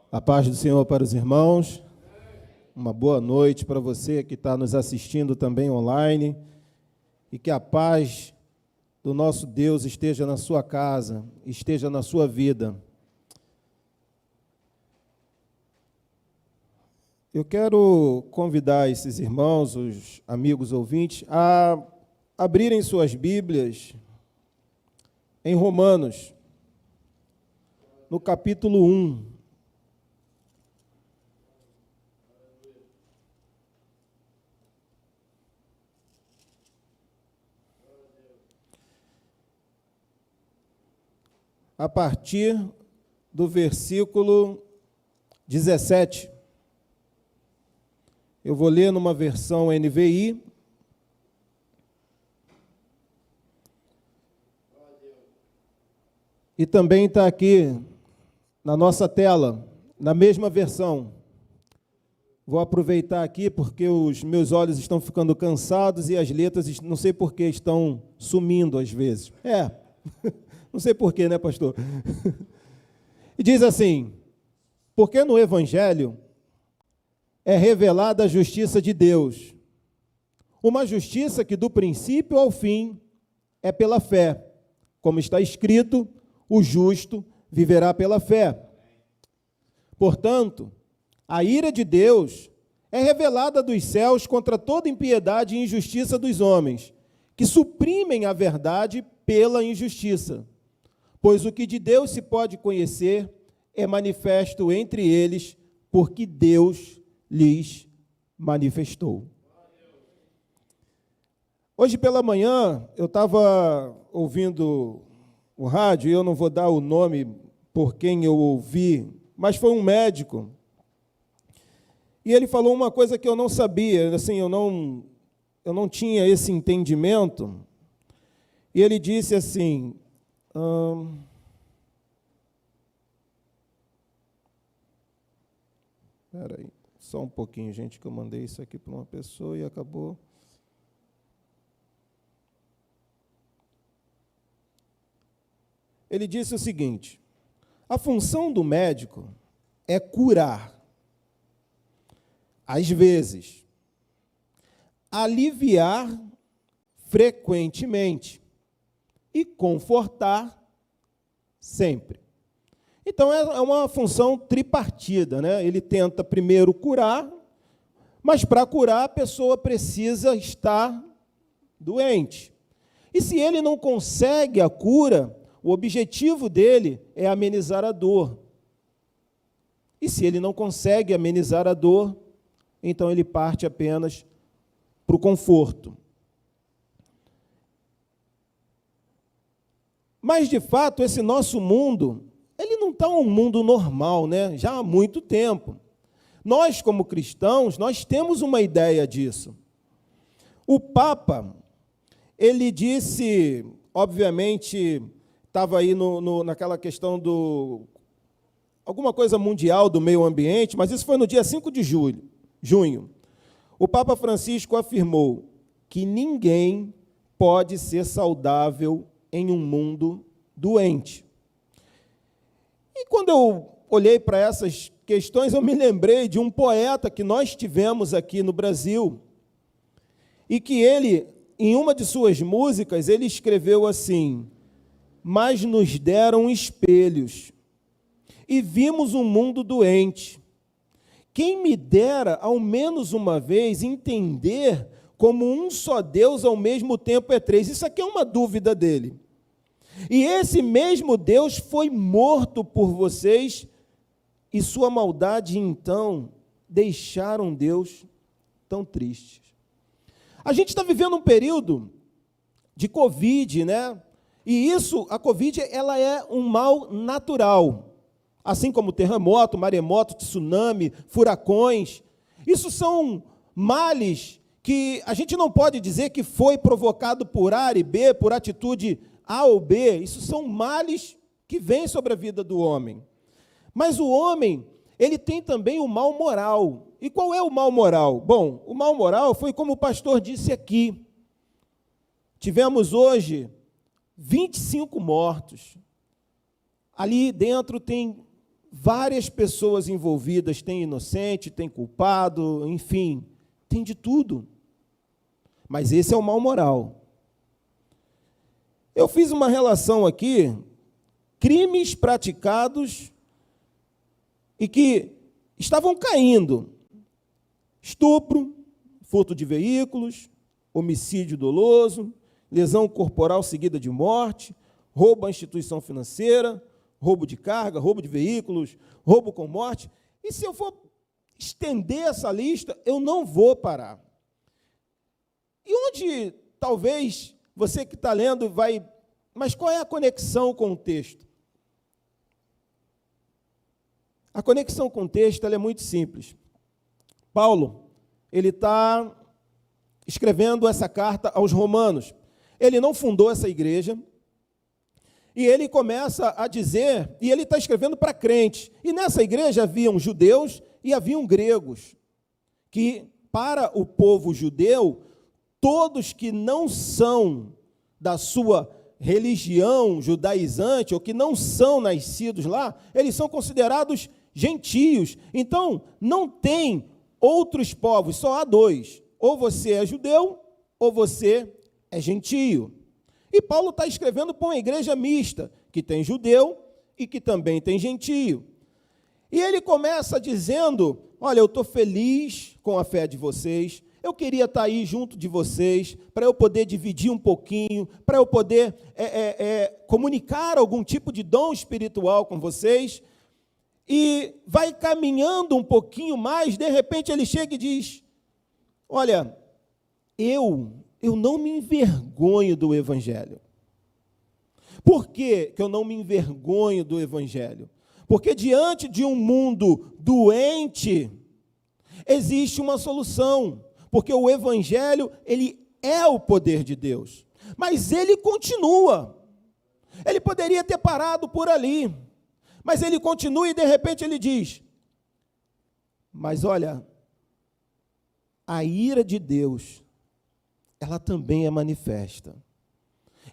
A paz do Senhor para os irmãos, uma boa noite para você que está nos assistindo também online, e que a paz do nosso Deus esteja na sua casa, esteja na sua vida. Eu quero convidar esses irmãos, os amigos ouvintes, a abrirem suas Bíblias em Romanos, no capítulo 1. A partir do versículo 17. Eu vou ler numa versão NVI. E também está aqui na nossa tela, na mesma versão. Vou aproveitar aqui porque os meus olhos estão ficando cansados e as letras, não sei por que, estão sumindo às vezes. Não sei por quê, né, pastor? E diz assim: porque no Evangelho é revelada a justiça de Deus, uma justiça que do princípio ao fim é pela fé, como está escrito, o justo viverá pela fé. Portanto, a ira de Deus é revelada dos céus contra toda impiedade e injustiça dos homens, que suprimem a verdade pela injustiça. Pois o que de Deus se pode conhecer é manifesto entre eles, porque Deus lhes manifestou. Hoje pela manhã, eu estava ouvindo o rádio, e eu não vou dar o nome por quem eu ouvi, mas foi um médico, e ele falou uma coisa que eu não sabia, assim, eu não tinha esse entendimento, e ele disse assim, espera aí, só um pouquinho, gente, que eu mandei isso aqui para uma pessoa e acabou. Ele disse o seguinte: a função do médico é curar, às vezes, aliviar frequentemente e confortar sempre. Então, é uma função tripartida, né? Ele tenta primeiro curar, mas para curar a pessoa precisa estar doente. E se ele não consegue a cura, o objetivo dele é amenizar a dor. E se ele não consegue amenizar a dor, então ele parte apenas para o conforto. Mas, de fato, esse nosso mundo, ele não está um mundo normal, né? Já há muito tempo. Nós, como cristãos, nós temos uma ideia disso. O Papa, ele disse, obviamente, estava aí naquela questão alguma coisa mundial do meio ambiente, mas isso foi no dia 5 de junho. O Papa Francisco afirmou que ninguém pode ser saudável em um mundo doente. E quando eu olhei para essas questões, eu me lembrei de um poeta que nós tivemos aqui no Brasil, e que ele, em uma de suas músicas, ele escreveu assim: mas nos deram espelhos, e vimos um mundo doente. Quem me dera, ao menos uma vez, entender como um só Deus ao mesmo tempo é três. Isso aqui é uma dúvida dele. E esse mesmo Deus foi morto por vocês, e sua maldade, então, deixaram Deus tão triste. A gente está vivendo um período de Covid, né? E a Covid, ela é um mal natural. Assim como terremoto, maremoto, tsunami, furacões. Isso são males que a gente não pode dizer que foi provocado por A e B, por atitude A ou B. Isso são males que vêm sobre a vida do homem. Mas o homem, ele tem também o mal moral. E qual é o mal moral? Bom, o mal moral foi como o pastor disse aqui. Tivemos hoje 25 mortos. Ali dentro tem várias pessoas envolvidas, tem inocente, tem culpado, enfim, tem de tudo. Mas esse é o mal moral. Eu fiz uma relação aqui, crimes praticados e que estavam caindo. Estupro, furto de veículos, homicídio doloso, lesão corporal seguida de morte, roubo à instituição financeira, roubo de carga, roubo de veículos, roubo com morte. E se eu for estender essa lista, eu não vou parar. E onde, talvez, você que está lendo vai... Mas qual é a conexão com o texto? A conexão com o texto ela é muito simples. Paulo, ele está escrevendo essa carta aos romanos. Ele não fundou essa igreja, e ele começa a dizer, e ele está escrevendo para crentes, e nessa igreja haviam judeus e haviam gregos, que para o povo judeu, todos que não são da sua religião judaizante, ou que não são nascidos lá, eles são considerados gentios. Então, não tem outros povos, só há dois. Ou você é judeu, ou você é gentio. E Paulo está escrevendo para uma igreja mista, que tem judeu e que também tem gentio. E ele começa dizendo, olha, eu estou feliz com a fé de vocês, eu queria estar aí junto de vocês, para eu poder dividir um pouquinho, para eu poder comunicar algum tipo de dom espiritual com vocês, e vai caminhando um pouquinho mais, de repente ele chega e diz, olha, eu não me envergonho do Evangelho. Por que eu não me envergonho do Evangelho? Porque diante de um mundo doente, existe uma solução. Porque o Evangelho, ele é o poder de Deus. Mas ele continua. Ele poderia ter parado por ali. Mas ele continua e, de repente, ele diz, mas olha, a ira de Deus, ela também é manifesta.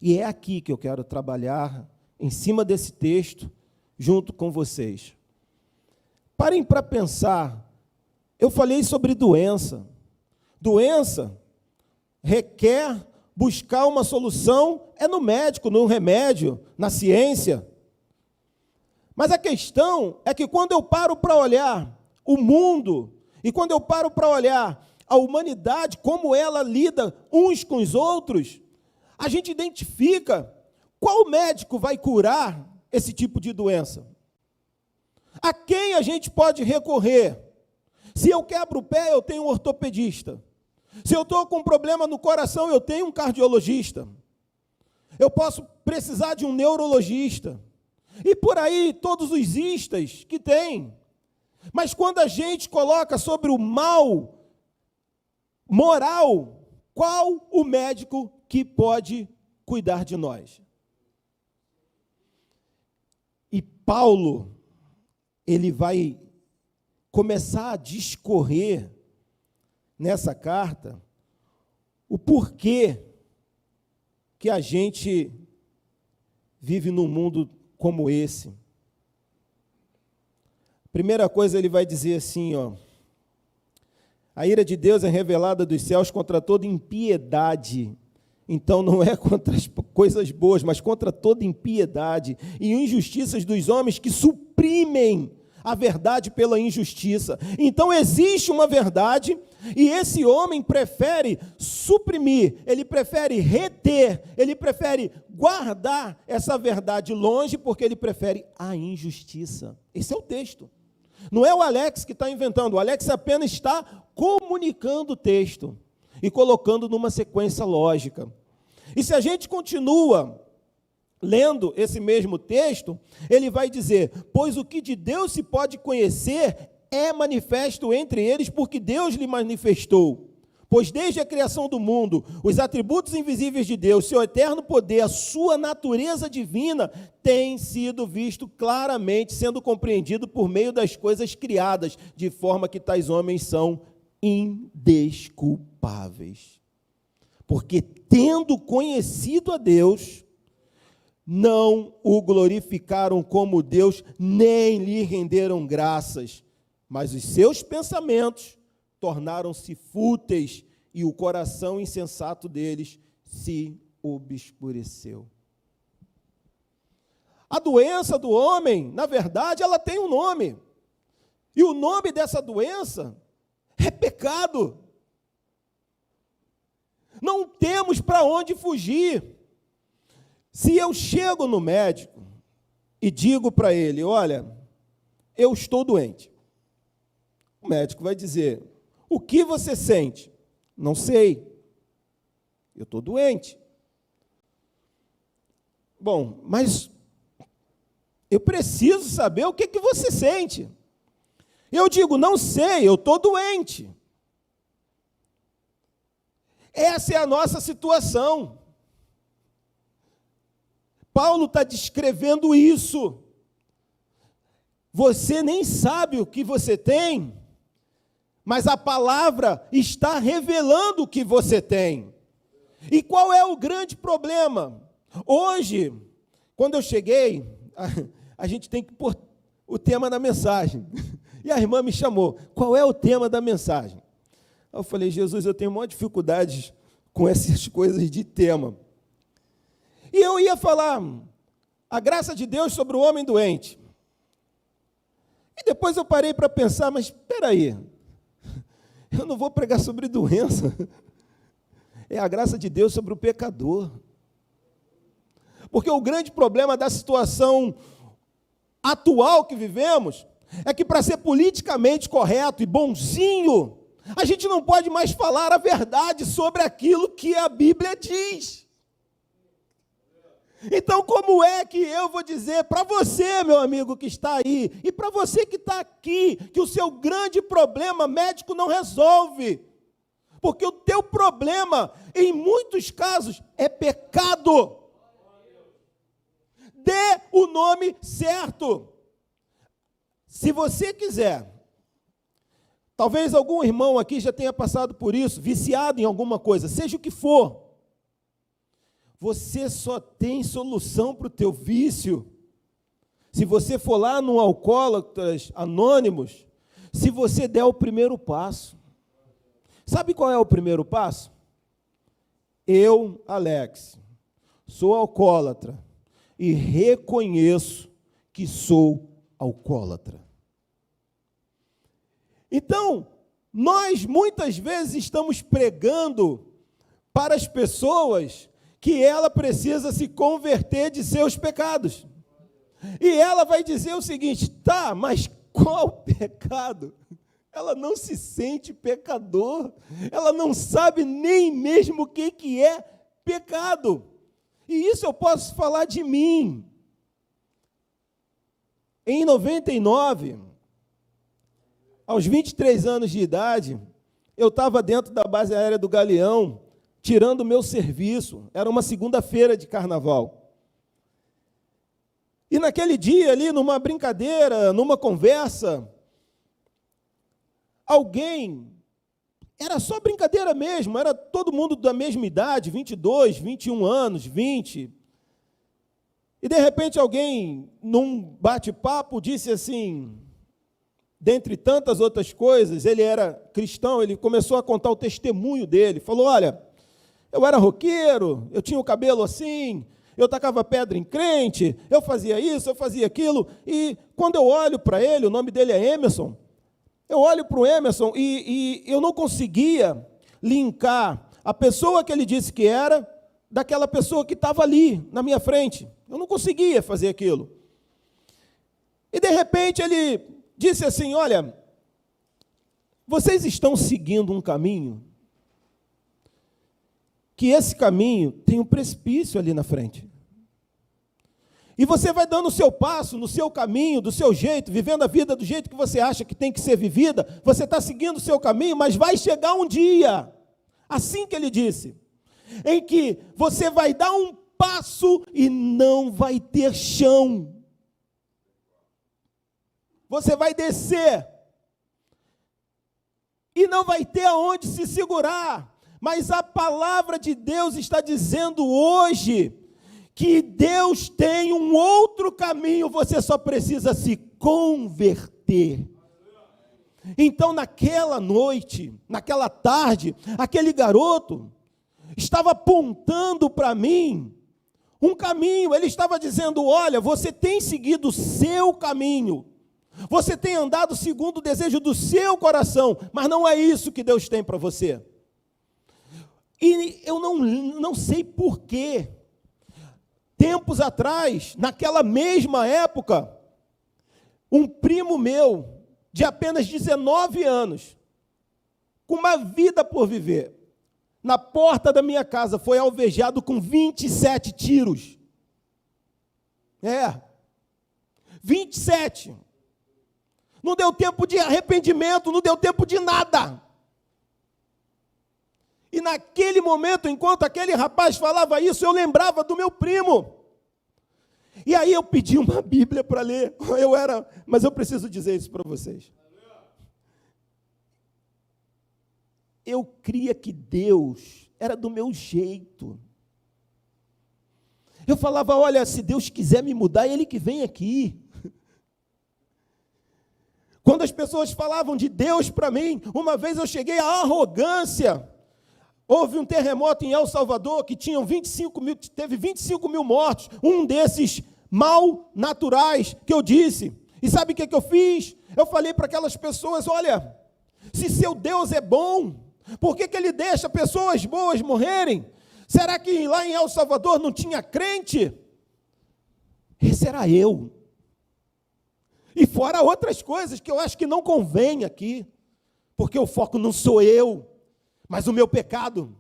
E é aqui que eu quero trabalhar, em cima desse texto, junto com vocês. Parem para pensar, eu falei sobre doença. Doença requer buscar uma solução, é no médico, no remédio, na ciência. Mas a questão é que quando eu paro para olhar o mundo, e quando eu paro para olhar a humanidade, como ela lida uns com os outros, a gente identifica qual médico vai curar esse tipo de doença. A quem a gente pode recorrer? Se eu quebro o pé, eu tenho um ortopedista. Se eu estou com um problema no coração, eu tenho um cardiologista. Eu posso precisar de um neurologista. E por aí, todos os istas que tem. Mas quando a gente coloca sobre o mal moral, qual o médico que pode cuidar de nós? E Paulo, ele vai começar a discorrer nessa carta o porquê que a gente vive num mundo como esse. Primeira coisa, ele vai dizer assim, ó, a ira de Deus é revelada dos céus contra toda impiedade. Então, não é contra as coisas boas, mas contra toda impiedade e injustiças dos homens que suprimem a verdade pela injustiça. Então, existe uma verdade e esse homem prefere suprimir, ele prefere reter, ele prefere guardar essa verdade longe porque ele prefere a injustiça. Esse é o texto. Não é o Alex que está inventando, o Alex apenas está comunicando o texto e colocando numa sequência lógica. E se a gente continua lendo esse mesmo texto, ele vai dizer, pois o que de Deus se pode conhecer é manifesto entre eles, porque Deus lhe manifestou. Pois desde a criação do mundo, os atributos invisíveis de Deus, seu eterno poder, a sua natureza divina, têm sido visto claramente, sendo compreendido por meio das coisas criadas, de forma que tais homens são indesculpáveis. Porque tendo conhecido a Deus, não o glorificaram como Deus, nem lhe renderam graças, mas os seus pensamentos tornaram-se fúteis e o coração insensato deles se obscureceu. A doença do homem, na verdade, ela tem um nome. E o nome dessa doença é pecado. Não temos para onde fugir. Se eu chego no médico e digo para ele, olha, eu estou doente. O médico vai dizer, o que você sente? Não sei. Eu estou doente. Bom, mas eu preciso saber o que você sente. Eu digo, não sei, eu estou doente. Essa é a nossa situação. Paulo está descrevendo isso. Você nem sabe o que você tem, mas a palavra está revelando o que você tem. E qual é o grande problema? Hoje, quando eu cheguei, a gente tem que pôr o tema da mensagem. E a irmã me chamou, qual é o tema da mensagem? Eu falei, Jesus, eu tenho maior dificuldade com essas coisas de tema. E eu ia falar a graça de Deus sobre o homem doente. E depois eu parei para pensar, mas espera aí, eu não vou pregar sobre doença. É a graça de Deus sobre o pecador. Porque o grande problema da situação atual que vivemos é que para ser politicamente correto e bonzinho, a gente não pode mais falar a verdade sobre aquilo que a Bíblia diz. Então, como é que eu vou dizer para você, meu amigo que está aí, e para você que está aqui, que o seu grande problema médico não resolve? Porque o teu problema, em muitos casos, é pecado. Dê o nome certo. Se você quiser, talvez algum irmão aqui já tenha passado por isso, viciado em alguma coisa, seja o que for. Você só tem solução para o teu vício se você for lá no Alcoólatras Anônimos, se você der o primeiro passo. Sabe qual é o primeiro passo? Eu, Alex, sou alcoólatra e reconheço que sou alcoólatra. Então, nós muitas vezes estamos pregando para as pessoas que ela precisa se converter de seus pecados. E ela vai dizer o seguinte, tá, mas qual pecado? Ela não se sente pecador, ela não sabe nem mesmo o que é pecado. E isso eu posso falar de mim. Em 99, aos 23 anos de idade, eu estava dentro da base aérea do Galeão, tirando o meu serviço. Era uma segunda-feira de carnaval. E naquele dia ali, numa brincadeira, numa conversa, alguém, era só brincadeira mesmo, era todo mundo da mesma idade, 22, 21 anos, 20. E de repente alguém, num bate-papo, disse assim, dentre tantas outras coisas, ele era cristão, ele começou a contar o testemunho dele, falou, olha, eu era roqueiro, eu tinha o cabelo assim, eu tacava pedra em crente, eu fazia isso, eu fazia aquilo, e quando eu olho para ele, o nome dele é Emerson, eu olho para o Emerson e eu não conseguia linkar a pessoa que ele disse que era daquela pessoa que estava ali, na minha frente. Eu não conseguia fazer aquilo. E, de repente, ele disse assim, olha, vocês estão seguindo um caminho que esse caminho tem um precipício ali na frente. E você vai dando o seu passo, no seu caminho, do seu jeito, vivendo a vida do jeito que você acha que tem que ser vivida, você está seguindo o seu caminho, mas vai chegar um dia, assim que ele disse, em que você vai dar um passo e não vai ter chão. Você vai descer e não vai ter aonde se segurar. Mas a palavra de Deus está dizendo hoje que Deus tem um outro caminho, você só precisa se converter. Então, naquela noite, naquela tarde, aquele garoto estava apontando para mim um caminho. Ele estava dizendo: olha, você tem seguido o seu caminho, você tem andado segundo o desejo do seu coração, mas não é isso que Deus tem para você. E eu não sei porquê. Tempos atrás, naquela mesma época, um primo meu, de apenas 19 anos, com uma vida por viver, na porta da minha casa, foi alvejado com 27 tiros. 27. Não deu tempo de arrependimento, não deu tempo de nada. E naquele momento, enquanto aquele rapaz falava isso, eu lembrava do meu primo. E aí eu pedi uma Bíblia para ler. Mas eu preciso dizer isso para vocês. Eu cria que Deus era do meu jeito. Eu falava: olha, se Deus quiser me mudar, Ele que vem aqui. Quando as pessoas falavam de Deus para mim, uma vez eu cheguei à arrogância. Houve um terremoto em El Salvador que teve 25 mil mortos, um desses mal naturais que eu disse. E sabe o que eu fiz? Eu falei para aquelas pessoas: olha, se seu Deus é bom, por que Ele deixa pessoas boas morrerem? Será que lá em El Salvador não tinha crente? Esse era eu. E fora outras coisas que eu acho que não convém aqui, porque o foco não sou eu, mas o meu pecado.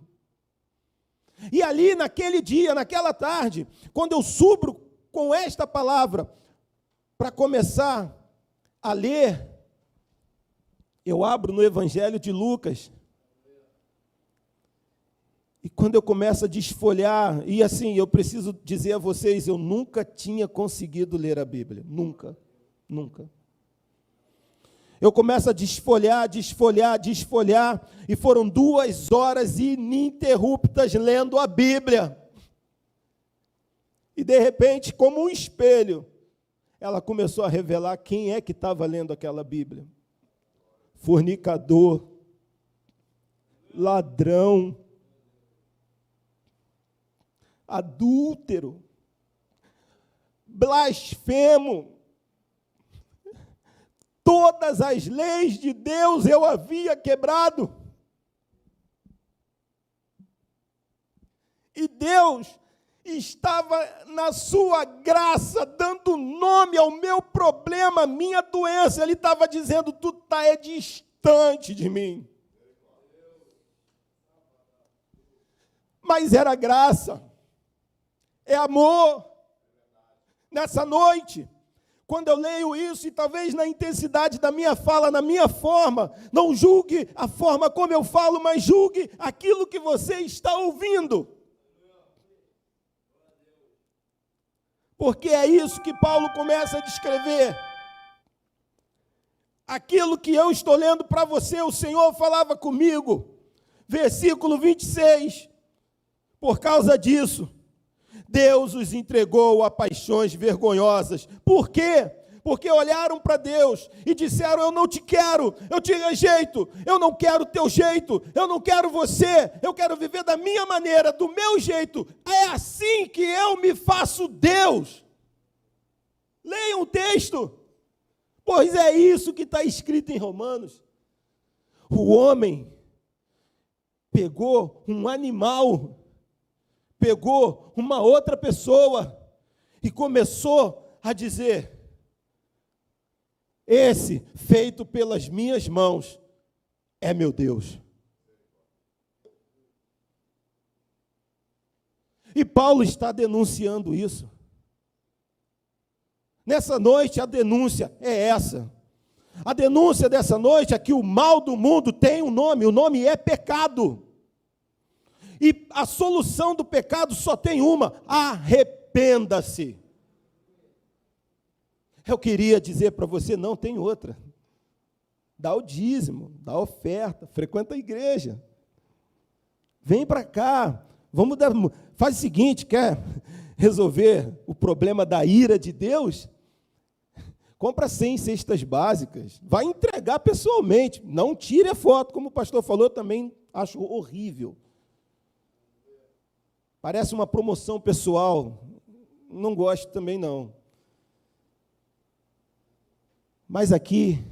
E ali, naquele dia, naquela tarde, quando eu subo com esta palavra, para começar a ler, eu abro no Evangelho de Lucas, e quando eu começo a desfolhar, e assim, eu preciso dizer a vocês, eu nunca tinha conseguido ler a Bíblia, nunca. Eu começo a desfolhar, e foram 2 horas ininterruptas lendo a Bíblia. E de repente, como um espelho, ela começou a revelar quem é que estava lendo aquela Bíblia. Fornicador, ladrão, adúltero, blasfemo. Todas as leis de Deus eu havia quebrado. E Deus estava na sua graça, dando nome ao meu problema, à minha doença. Ele estava dizendo: tu está distante de mim. Mas era graça, é amor. Nessa noite, quando eu leio isso, e talvez na intensidade da minha fala, na minha forma, não julgue a forma como eu falo, mas julgue aquilo que você está ouvindo. Porque é isso que Paulo começa a descrever. Aquilo que eu estou lendo para você, o Senhor falava comigo. Versículo 26. Por causa disso, Deus os entregou a paixões vergonhosas. Por quê? Porque olharam para Deus e disseram: eu não te quero, eu te rejeito, eu não quero o teu jeito, eu não quero você, eu quero viver da minha maneira, do meu jeito. É assim que eu me faço Deus. Leiam o texto, pois é isso que está escrito em Romanos. O homem pegou um animal, pegou uma outra pessoa e começou a dizer: esse, feito pelas minhas mãos, é meu Deus. E Paulo está denunciando isso. Nessa noite, a denúncia é essa. A denúncia dessa noite é que o mal do mundo tem um nome, o nome é pecado. E a solução do pecado só tem uma: arrependa-se. Eu queria dizer para você: não tem outra. Dá o dízimo, dá a oferta, frequenta a igreja. Vem para cá, vamos dar, faz o seguinte, resolver o problema da ira de Deus, compra 100 cestas básicas, vai entregar pessoalmente, não tire a foto, como o pastor falou, eu também acho horrível. Parece uma promoção pessoal, não gosto também não. Mas aqui,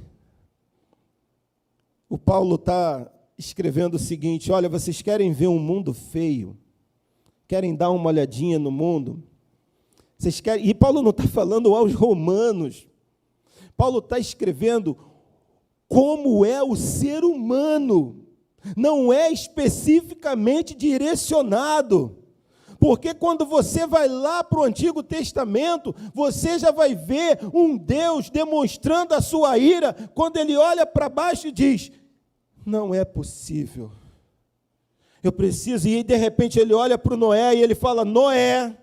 o Paulo está escrevendo o seguinte: olha, vocês querem ver um mundo feio? Querem dar uma olhadinha no mundo? Vocês querem... E Paulo não está falando aos romanos. Paulo está escrevendo como é o ser humano. Não é especificamente direcionado. Porque quando você vai lá para o Antigo Testamento, você já vai ver um Deus demonstrando a sua ira, quando ele olha para baixo e diz: não é possível. Eu preciso, e de repente ele olha para o Noé e ele fala: Noé,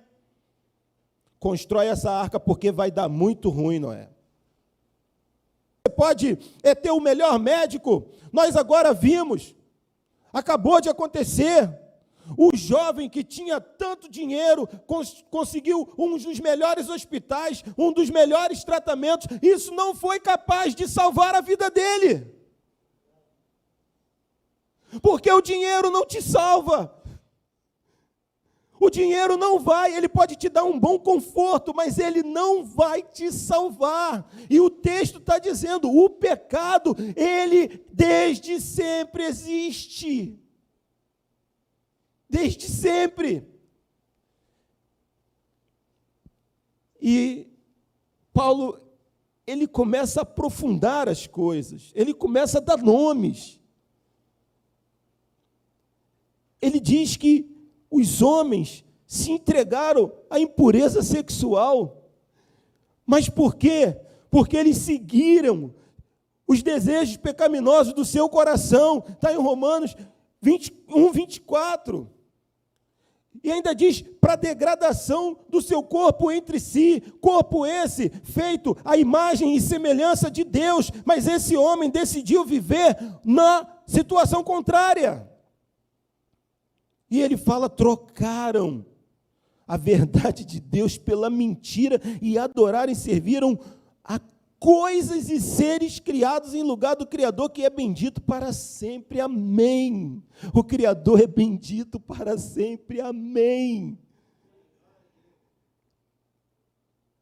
constrói essa arca porque vai dar muito ruim, Noé. Você pode ter o melhor médico, nós agora vimos, acabou de acontecer, o jovem que tinha tanto dinheiro conseguiu um dos melhores hospitais, um dos melhores tratamentos, isso não foi capaz de salvar a vida dele. Porque o dinheiro não te salva. O dinheiro não vai, ele pode te dar um bom conforto, mas ele não vai te salvar. E o texto está dizendo, o pecado, ele desde sempre existe. Desde sempre. E Paulo, ele começa a aprofundar as coisas, ele começa a dar nomes. Ele diz que os homens se entregaram à impureza sexual. Mas por quê? Porque eles seguiram os desejos pecaminosos do seu coração. Está em Romanos 21, 24. E ainda diz, para a degradação do seu corpo entre si, corpo esse feito à imagem e semelhança de Deus, mas esse homem decidiu viver na situação contrária. E ele fala, trocaram a verdade de Deus pela mentira e adoraram e serviram a coisas e seres criados em lugar do Criador, que é bendito para sempre, amém. O Criador é bendito para sempre, amém.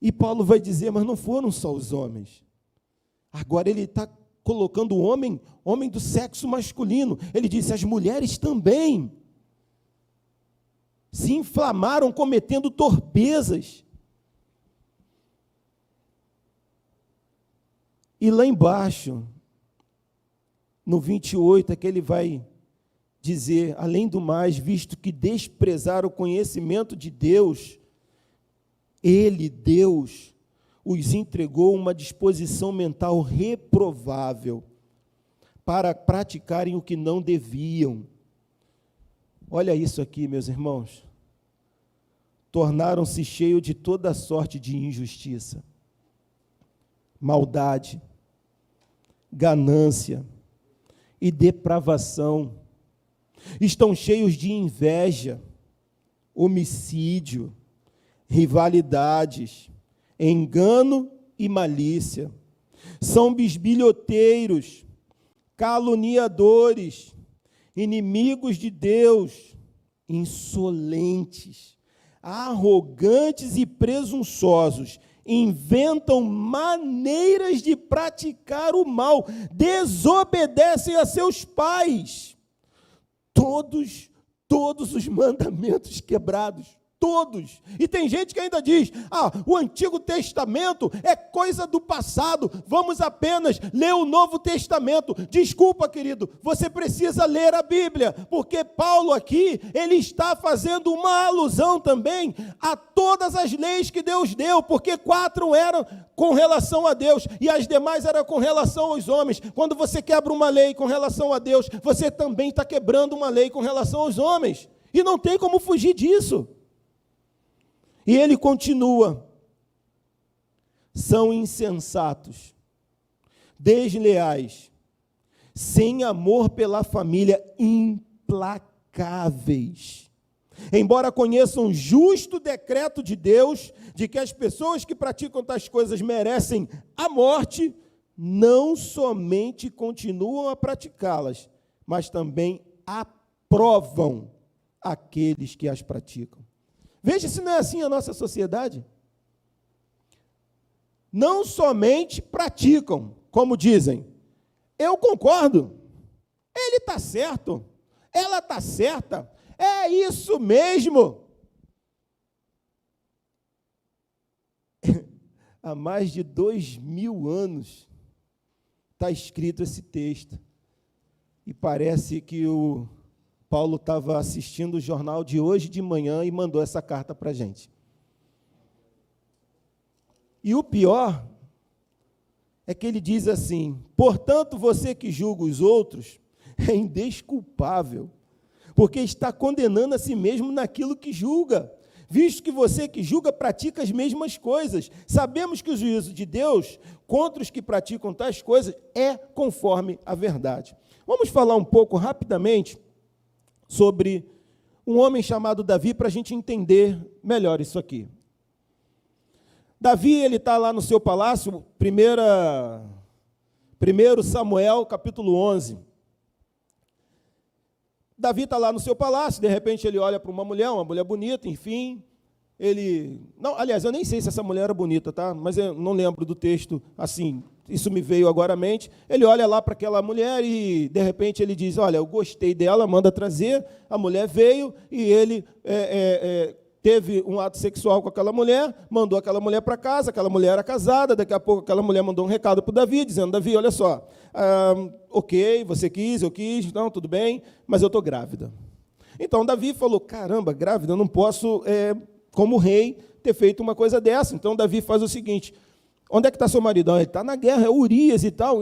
E Paulo vai dizer, mas não foram só os homens. Agora ele está colocando o homem do sexo masculino. Ele disse, as mulheres também se inflamaram cometendo torpezas. E lá embaixo, no 28, é que ele vai dizer, além do mais, visto que desprezaram o conhecimento de Deus, ele, Deus, os entregou uma disposição mental reprovável para praticarem o que não deviam. Olha isso aqui, meus irmãos. Tornaram-se cheios de toda sorte de injustiça, maldade, ganância e depravação. Estão cheios de inveja, homicídio, rivalidades, engano e malícia. São bisbilhoteiros, caluniadores, inimigos de Deus, insolentes, arrogantes e presunçosos, inventam maneiras de praticar o mal, desobedecem a seus pais. Todos os mandamentos quebrados. Todos. E tem gente que ainda diz, o Antigo Testamento é coisa do passado, vamos apenas ler o Novo Testamento. Desculpa, querido, você precisa ler a Bíblia, porque Paulo aqui, ele está fazendo uma alusão também a todas as leis que Deus deu, porque 4 eram com relação a Deus, e as demais eram com relação aos homens. Quando você quebra uma lei com relação a Deus, você também está quebrando uma lei com relação aos homens, e não tem como fugir disso. E ele continua, são insensatos, desleais, sem amor pela família, implacáveis, embora conheçam o justo decreto de Deus, de que as pessoas que praticam tais coisas merecem a morte, não somente continuam a praticá-las, mas também aprovam aqueles que as praticam. Veja se não é assim a nossa sociedade. Não somente praticam, como dizem, eu concordo, ele está certo, ela está certa, é isso mesmo. Há mais de 2000 anos está escrito esse texto. E parece que o Paulo estava assistindo o jornal de hoje de manhã e mandou essa carta para a gente. E o pior é que ele diz assim: portanto, você que julga os outros é indesculpável, porque está condenando a si mesmo naquilo que julga, visto que você que julga pratica as mesmas coisas. Sabemos que o juízo de Deus contra os que praticam tais coisas é conforme a verdade. Vamos falar um pouco rapidamente sobre um homem chamado Davi, para a gente entender melhor isso aqui. Davi, ele está lá no seu palácio, 1 Samuel, capítulo 11. Davi está lá no seu palácio, de repente ele olha para uma mulher bonita, enfim, aliás, eu nem sei se essa mulher era bonita, tá? Mas eu não lembro do texto, assim, isso me veio agora à mente. Ele olha lá para aquela mulher e, de repente, ele diz, olha, eu gostei dela, manda trazer. A mulher veio e ele teve um ato sexual com aquela mulher, mandou aquela mulher para casa, aquela mulher era casada, daqui a pouco aquela mulher mandou um recado para o Davi, dizendo, Davi, olha só, ok, você quis, eu quis, então tudo bem, mas eu estou grávida. Então Davi falou, caramba, grávida, eu não posso, como rei, ter feito uma coisa dessa. Então Davi faz o seguinte, onde é que está seu marido? Ele está na guerra, é Urias e tal.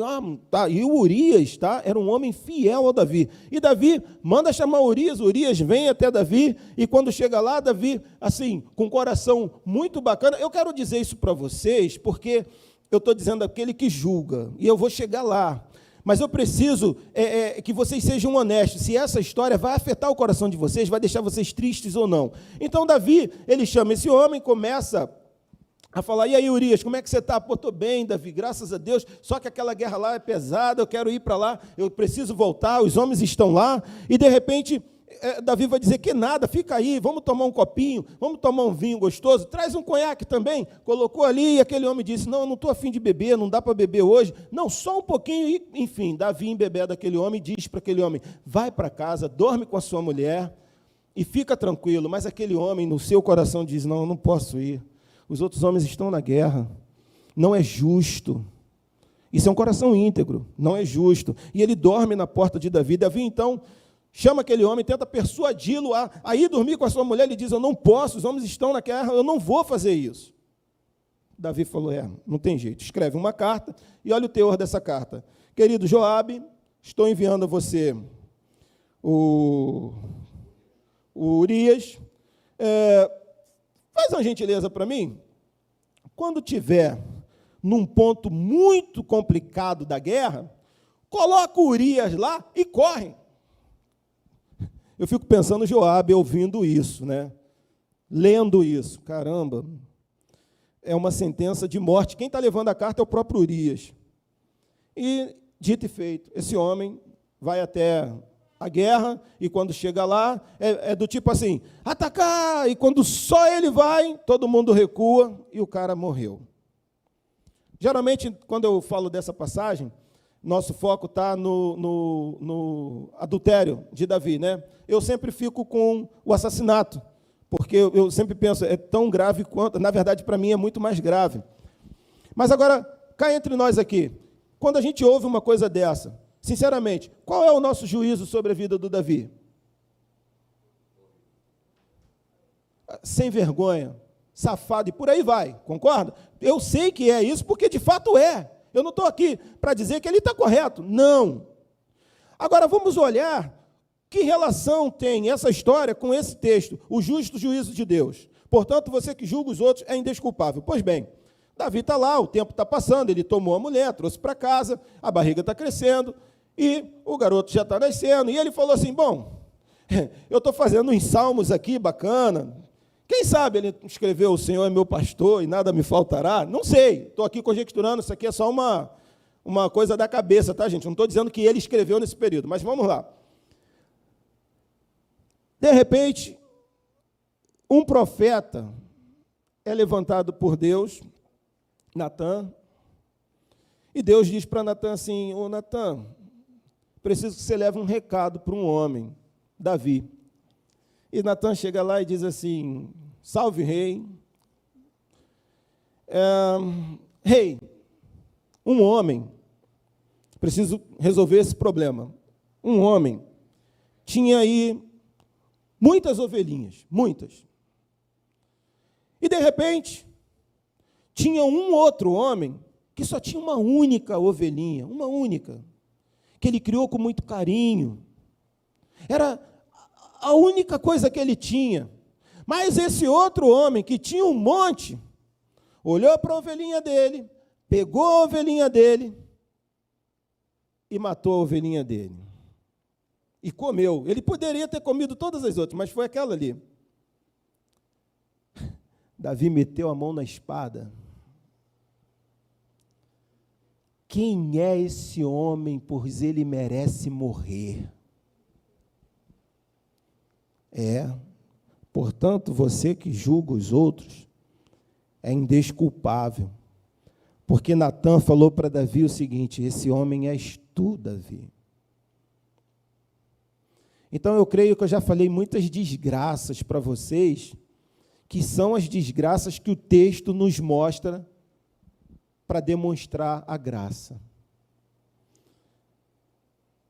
Tá. E o Urias, tá, era um homem fiel ao Davi. E Davi manda chamar Urias vem até Davi, e quando chega lá, Davi, assim, com um coração muito bacana. Eu quero dizer isso para vocês, porque eu estou dizendo aquele que julga, e eu vou chegar lá. Mas eu preciso que vocês sejam honestos, se essa história vai afetar o coração de vocês, vai deixar vocês tristes ou não. Então Davi, ele chama esse homem, começa a falar, e aí, Urias, como é que você está? Pô, estou bem, Davi, graças a Deus, só que aquela guerra lá é pesada, eu quero ir para lá, eu preciso voltar, os homens estão lá, e de repente, Davi vai dizer que nada, fica aí, vamos tomar um copinho, vamos tomar um vinho gostoso, traz um conhaque também, colocou ali, e aquele homem disse, não, eu não estou afim de beber, não dá para beber hoje, não, só um pouquinho, e, enfim, Davi embebeda daquele homem, diz para aquele homem, vai para casa, dorme com a sua mulher, e fica tranquilo, mas aquele homem, no seu coração, diz, não, eu não posso ir, os outros homens estão na guerra, não é justo. Isso é um coração íntegro, não é justo. E ele dorme na porta de Davi. Davi, então, chama aquele homem, tenta persuadi-lo a ir dormir com a sua mulher. Ele diz, eu não posso, os homens estão na guerra, eu não vou fazer isso. Davi falou, não tem jeito. Escreve uma carta e olha o teor dessa carta. Querido Joabe, estou enviando a você o Urias, faz uma gentileza para mim, quando tiver num ponto muito complicado da guerra, coloca o Urias lá e corre. Eu fico pensando Joabe ouvindo isso, né? Lendo isso, caramba, é uma sentença de morte. Quem está levando a carta é o próprio Urias. E, dito e feito, esse homem vai até a guerra, e quando chega lá, é do tipo assim, atacar, e quando só ele vai, todo mundo recua, e o cara morreu. Geralmente, quando eu falo dessa passagem, nosso foco está no adultério de Davi, né? Eu sempre fico com o assassinato, porque eu sempre penso, é tão grave quanto, na verdade, para mim é muito mais grave. Mas agora, cá entre nós aqui, quando a gente ouve uma coisa dessa, sinceramente, qual é o nosso juízo sobre a vida do Davi? Sem vergonha, safado, e por aí vai, concorda? Eu sei que é isso, porque de fato é. Eu não estou aqui para dizer que ele está correto, não. Agora, vamos olhar que relação tem essa história com esse texto, o justo juízo de Deus. Portanto, você que julga os outros é indesculpável. Pois bem, Davi está lá, o tempo está passando, ele tomou a mulher, trouxe para casa, a barriga está crescendo, e o garoto já está nascendo, e ele falou assim, bom, Eu estou fazendo uns salmos aqui, bacana. Quem sabe ele escreveu, o Senhor é meu pastor e nada me faltará? Não sei, estou aqui conjecturando, isso aqui é só uma coisa da cabeça, tá, gente? Não estou dizendo que ele escreveu nesse período, mas vamos lá. De repente, um profeta é levantado por Deus, Natã, e Deus diz para Natã assim: ô Natã, preciso que você leve um recado para um homem, Davi. E Natã chega lá e diz assim: salve, rei. Rei, um homem, preciso resolver esse problema. Um homem tinha aí muitas ovelhinhas, muitas. E, de repente, tinha um outro homem que só tinha uma única ovelhinha, uma única, que ele criou com muito carinho. Era a única coisa que ele tinha. Mas esse outro homem, que tinha um monte, olhou para a ovelhinha dele, pegou a ovelhinha dele e matou a ovelhinha dele. E comeu. Ele poderia ter comido todas as outras, mas foi aquela ali. Davi meteu a mão na espada. Quem é esse homem, pois ele merece morrer? Portanto, você que julga os outros é indesculpável. Porque Natã falou para Davi o seguinte: esse homem és tu, Davi. Então, eu creio que eu já falei muitas desgraças para vocês, que são as desgraças que o texto nos mostra para demonstrar a graça.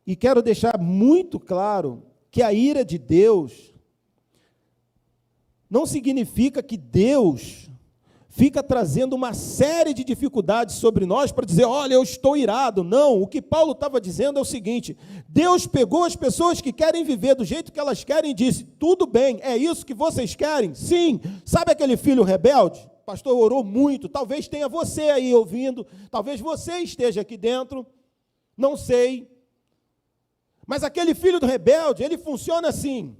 E quero deixar muito claro que a ira de Deus não significa que Deus fica trazendo uma série de dificuldades sobre nós para dizer: olha, eu estou irado. Não, o que Paulo estava dizendo é o seguinte: Deus pegou as pessoas que querem viver do jeito que elas querem e disse: tudo bem, é isso que vocês querem? Sim. Sabe aquele filho rebelde? O pastor orou muito, talvez tenha você aí ouvindo, talvez você esteja aqui dentro, não sei. Mas aquele filho do rebelde, ele funciona assim.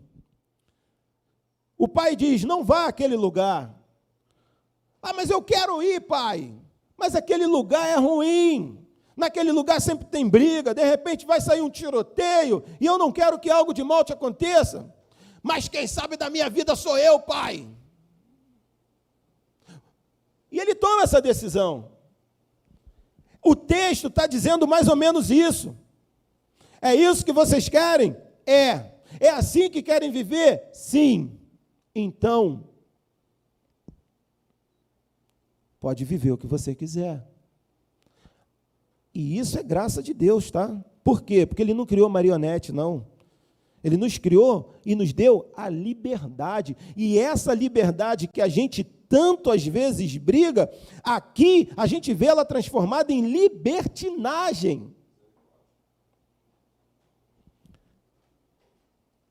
O pai diz: não vá àquele lugar. Ah, mas eu quero ir, pai. Mas aquele lugar é ruim. Naquele lugar sempre tem briga, de repente vai sair um tiroteio, e eu não quero que algo de mal te aconteça. Mas quem sabe da minha vida sou eu, pai. E ele toma essa decisão. O texto está dizendo mais ou menos isso. É isso que vocês querem? É. É assim que querem viver? Sim. Então, pode viver o que você quiser. E isso é graça de Deus, tá? Por quê? Porque Ele não criou marionete, não. Ele nos criou e nos deu a liberdade. E essa liberdade que a gente tanto às vezes briga, aqui a gente vê ela transformada em libertinagem.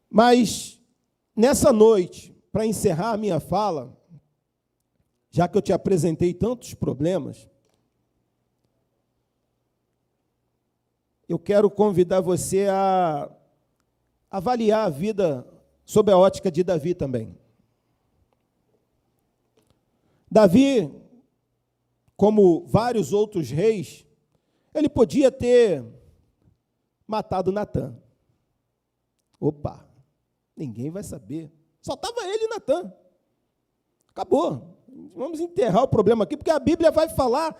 Mas, nessa noite, para encerrar a minha fala, já que eu te apresentei tantos problemas, eu quero convidar você a avaliar a vida sob a ótica de Davi também. Davi, como vários outros reis, ele podia ter matado Natã. Opa, ninguém vai saber. Só estava ele e Natã. Acabou. Vamos enterrar o problema aqui, porque a Bíblia vai falar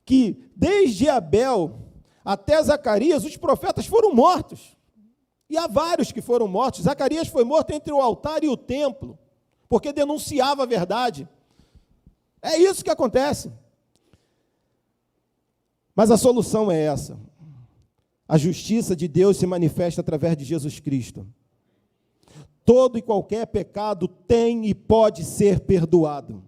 que desde Abel até Zacarias, os profetas foram mortos. E há vários que foram mortos. Zacarias foi morto entre o altar e o templo, porque denunciava a verdade. É isso que acontece. Mas a solução é essa. A justiça de Deus se manifesta através de Jesus Cristo. Todo e qualquer pecado tem e pode ser perdoado.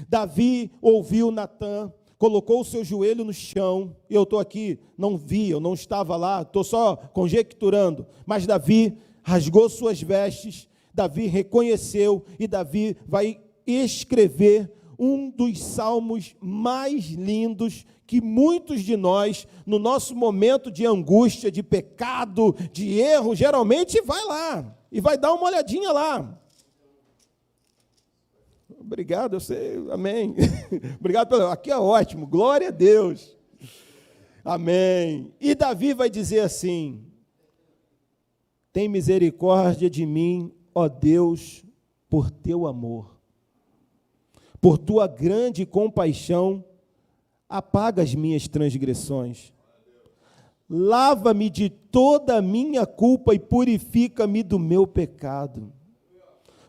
Davi ouviu Natã, colocou o seu joelho no chão, e eu estou aqui, não vi, eu não estava lá, estou só conjecturando, mas Davi rasgou suas vestes, Davi reconheceu, e Davi vai escrever um dos salmos mais lindos que muitos de nós, no nosso momento de angústia, de pecado, de erro, geralmente vai lá e vai dar uma olhadinha lá. Obrigado, eu sei, amém. Obrigado pelo. Aqui é ótimo, glória a Deus. Amém. E Davi vai dizer assim: tem misericórdia de mim, ó Deus, por teu amor. Por tua grande compaixão, apaga as minhas transgressões. Lava-me de toda a minha culpa e purifica-me do meu pecado.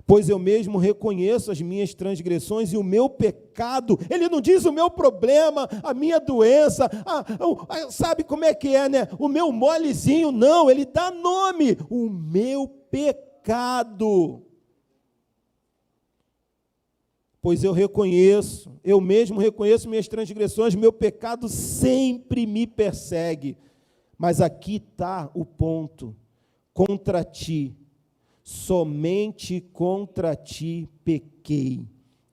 Pois eu mesmo reconheço as minhas transgressões e o meu pecado. Ele não diz o meu problema, a minha doença, sabe como é que é, né? O meu molezinho, não, ele dá nome, o meu pecado. Pois eu mesmo reconheço minhas transgressões, meu pecado sempre me persegue. Mas aqui está o ponto: contra ti, somente contra ti pequei,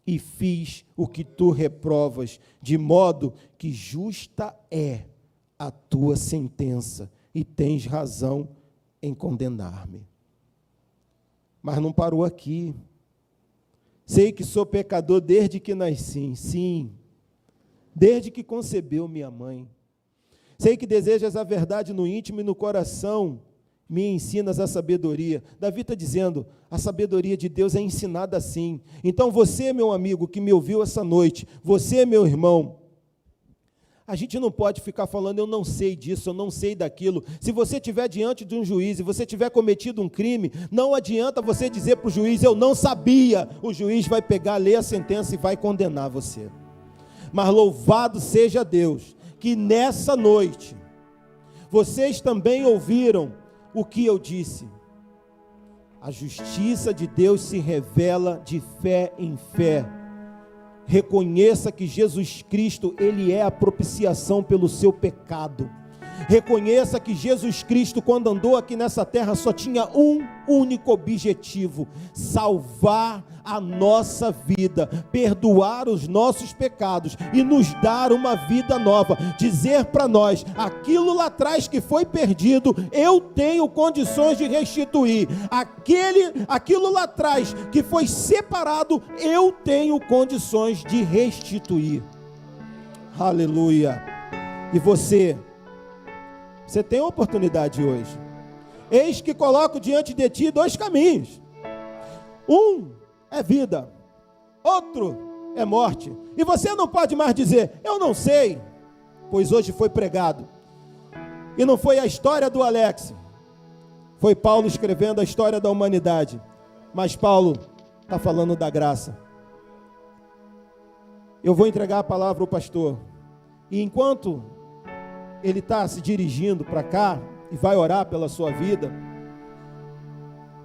e fiz o que tu reprovas, de modo que justa é a tua sentença, e tens razão em condenar-me. Mas não parou aqui. Sei que sou pecador desde que nasci, sim, desde que concebeu minha mãe. Sei que desejas a verdade no íntimo e no coração, me ensinas a sabedoria. Davi está dizendo, a sabedoria de Deus é ensinada assim. Então você, meu amigo, que me ouviu essa noite, você, meu irmão, a gente não pode ficar falando, eu não sei disso, eu não sei daquilo. Se você estiver diante de um juiz e você tiver cometido um crime, não adianta você dizer para o juiz, eu não sabia. O juiz vai pegar, ler a sentença e vai condenar você. Mas louvado seja Deus, que nessa noite, vocês também ouviram o que eu disse. A justiça de Deus se revela de fé em fé. Reconheça que Jesus Cristo, Ele é a propiciação pelo seu pecado. Reconheça que Jesus Cristo, quando andou aqui nessa terra, só tinha um único objetivo: salvar a nossa vida, perdoar os nossos pecados e nos dar uma vida nova. Dizer para nós, aquilo lá atrás que foi perdido, eu tenho condições de restituir. Aquilo lá atrás que foi separado, eu tenho condições de restituir. Aleluia. E você tem a oportunidade hoje. Eis que coloco diante de ti dois caminhos. Um é vida, outro é morte. E você não pode mais dizer, eu não sei, pois hoje foi pregado. E não foi a história do Alex, foi Paulo escrevendo a história da humanidade. Mas Paulo está falando da graça. Eu vou entregar a palavra ao pastor. E enquanto ele está se dirigindo para cá e vai orar pela sua vida,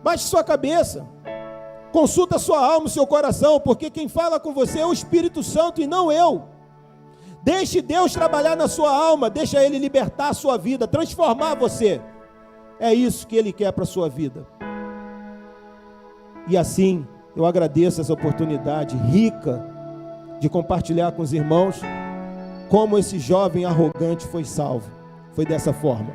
baixe sua cabeça, consulta sua alma e seu coração, porque quem fala com você é o Espírito Santo e não eu. Deixe Deus trabalhar na sua alma, deixa Ele libertar a sua vida, transformar você. É isso que Ele quer para a sua vida. E assim, eu agradeço essa oportunidade rica de compartilhar com os irmãos como esse jovem arrogante foi salvo. Foi dessa forma.